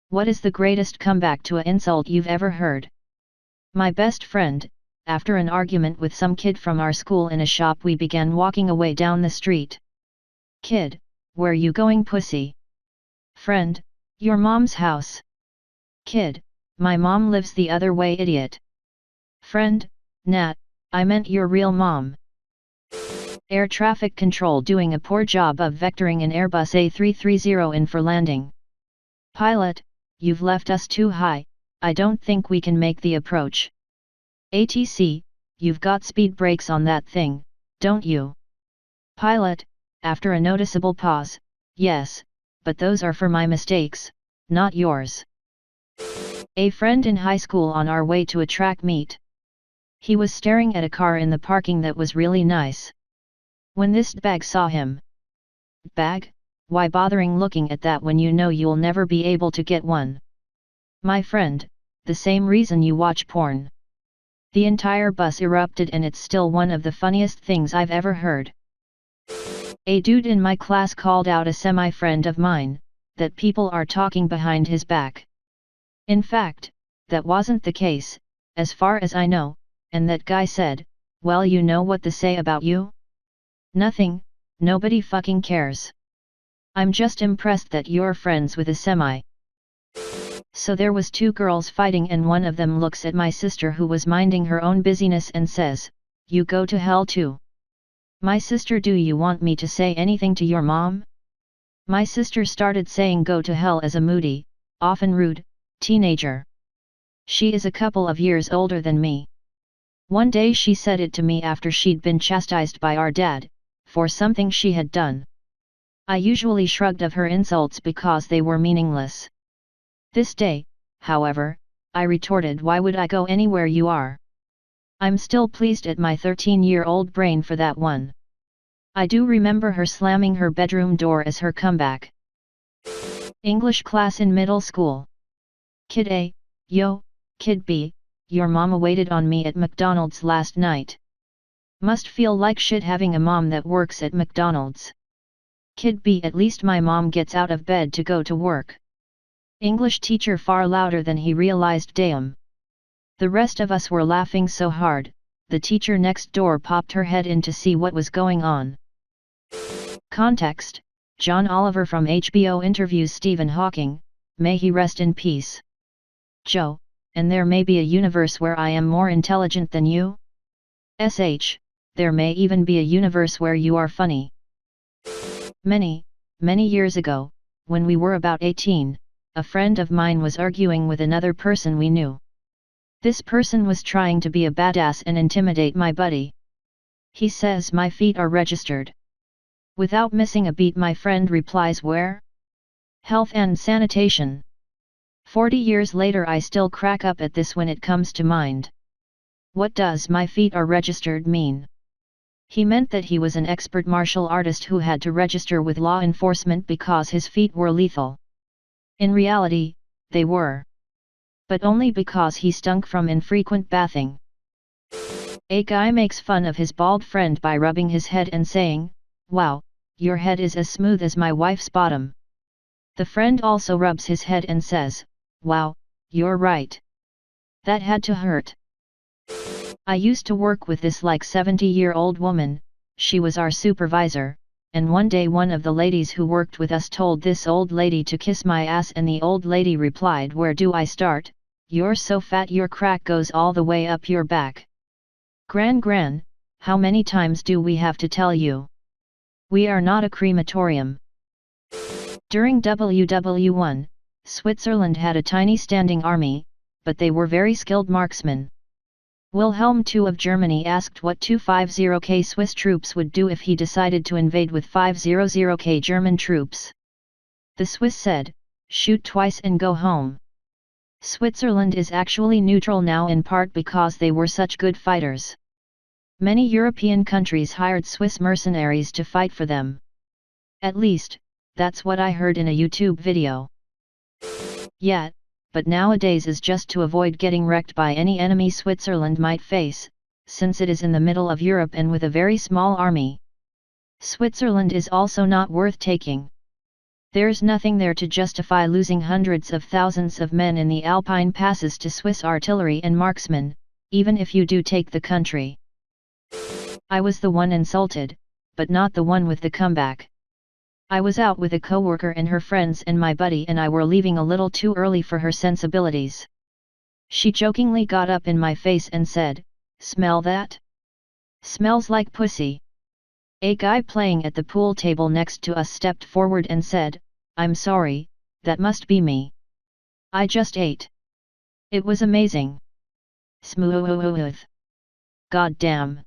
What is the greatest comeback to an insult you've ever heard? My best friend, after an argument with some kid from our school in a shop, we began walking away down the street. Kid, where you going, pussy? Friend, your mom's house. Kid, my mom lives the other way, idiot. Friend, Nat, I meant your real mom. Air traffic control doing a poor job of vectoring an Airbus A330 in for landing. Pilot, you've left us too high, I don't think we can make the approach. ATC, you've got speed brakes on that thing, don't you? Pilot, after a noticeable pause, yes, but those are for my mistakes, not yours. A friend in high school on our way to a track meet. He was staring at a car in the parking that was really nice. When this bag saw him. Bag? Why bothering looking at that when you know you'll never be able to get one? My friend, the same reason you watch porn. The entire bus erupted, and it's still one of the funniest things I've ever heard. A dude in my class called out a semi-friend of mine, that people are talking behind his back. In fact, that wasn't the case, as far as I know, and that guy said, well, you know what they say about you? Nothing, nobody fucking cares. I'm just impressed that you're friends with a semi. So there was two girls fighting, and one of them looks at my sister, who was minding her own business, and says, you go to hell too. My sister, do you want me to say anything to your mom? My sister started saying go to hell as a moody, often rude, teenager. She is a couple of years older than me. One day she said it to me after she'd been chastised by our dad, for something she had done. I usually shrugged off her insults because they were meaningless. This day, however, I retorted, why would I go anywhere you are? I'm still pleased at my 13-year-old brain for that one. I do remember her slamming her bedroom door as her comeback. English class in middle school. Kid A, yo, Kid B, your mama waited on me at McDonald's last night. Must feel like shit having a mom that works at McDonald's. Kid B, at least my mom gets out of bed to go to work. English teacher far louder than he realized, damn. The rest of us were laughing so hard, the teacher next door popped her head in to see what was going on. Context: John Oliver from HBO interviews Stephen Hawking, may he rest in peace. Joe, and there may be a universe where I am more intelligent than you? SH, there may even be a universe where you are funny. Many years ago, when we were about 18, a friend of mine was arguing with another person we knew. This person was trying to be a badass and intimidate my buddy. He says my feet are registered. Without missing a beat, my friend replies, where? Health and sanitation. 40 years later I still crack up at this when it comes to mind. What does my feet are registered mean? He meant that he was an expert martial artist who had to register with law enforcement because his feet were lethal. In reality, they were. But only because he stunk from infrequent bathing. A guy makes fun of his bald friend by rubbing his head and saying, wow, your head is as smooth as my wife's bottom. The friend also rubs his head and says, wow, you're right. That had to hurt. I used to work with this like 70-year-old woman, she was our supervisor, and one day one of the ladies who worked with us told this old lady to kiss my ass, and the old lady replied, where do I start? You're so fat your crack goes all the way up your back. Gran, how many times do we have to tell you? We are not a crematorium. During WW1, Switzerland had a tiny standing army, but they were very skilled marksmen. Wilhelm II of Germany asked what 250k Swiss troops would do if he decided to invade with 500k German troops. The Swiss said, shoot twice and go home. Switzerland is actually neutral now, in part because they were such good fighters. Many European countries hired Swiss mercenaries to fight for them. At least, that's what I heard in a YouTube video. Yeah, but nowadays is just to avoid getting wrecked by any enemy Switzerland might face, since it is in the middle of Europe and with a very small army. Switzerland is also not worth taking. There's nothing there to justify losing hundreds of thousands of men in the Alpine passes to Swiss artillery and marksmen, even if you do take the country. I was the one insulted, but not the one with the comeback. I was out with a coworker and her friends, and my buddy and I were leaving a little too early for her sensibilities. She jokingly got up in my face and said, "Smell that? Smells like pussy." A guy playing at the pool table next to us stepped forward and said, "I'm sorry, that must be me. I just ate. It was amazing. Smooth. God damn.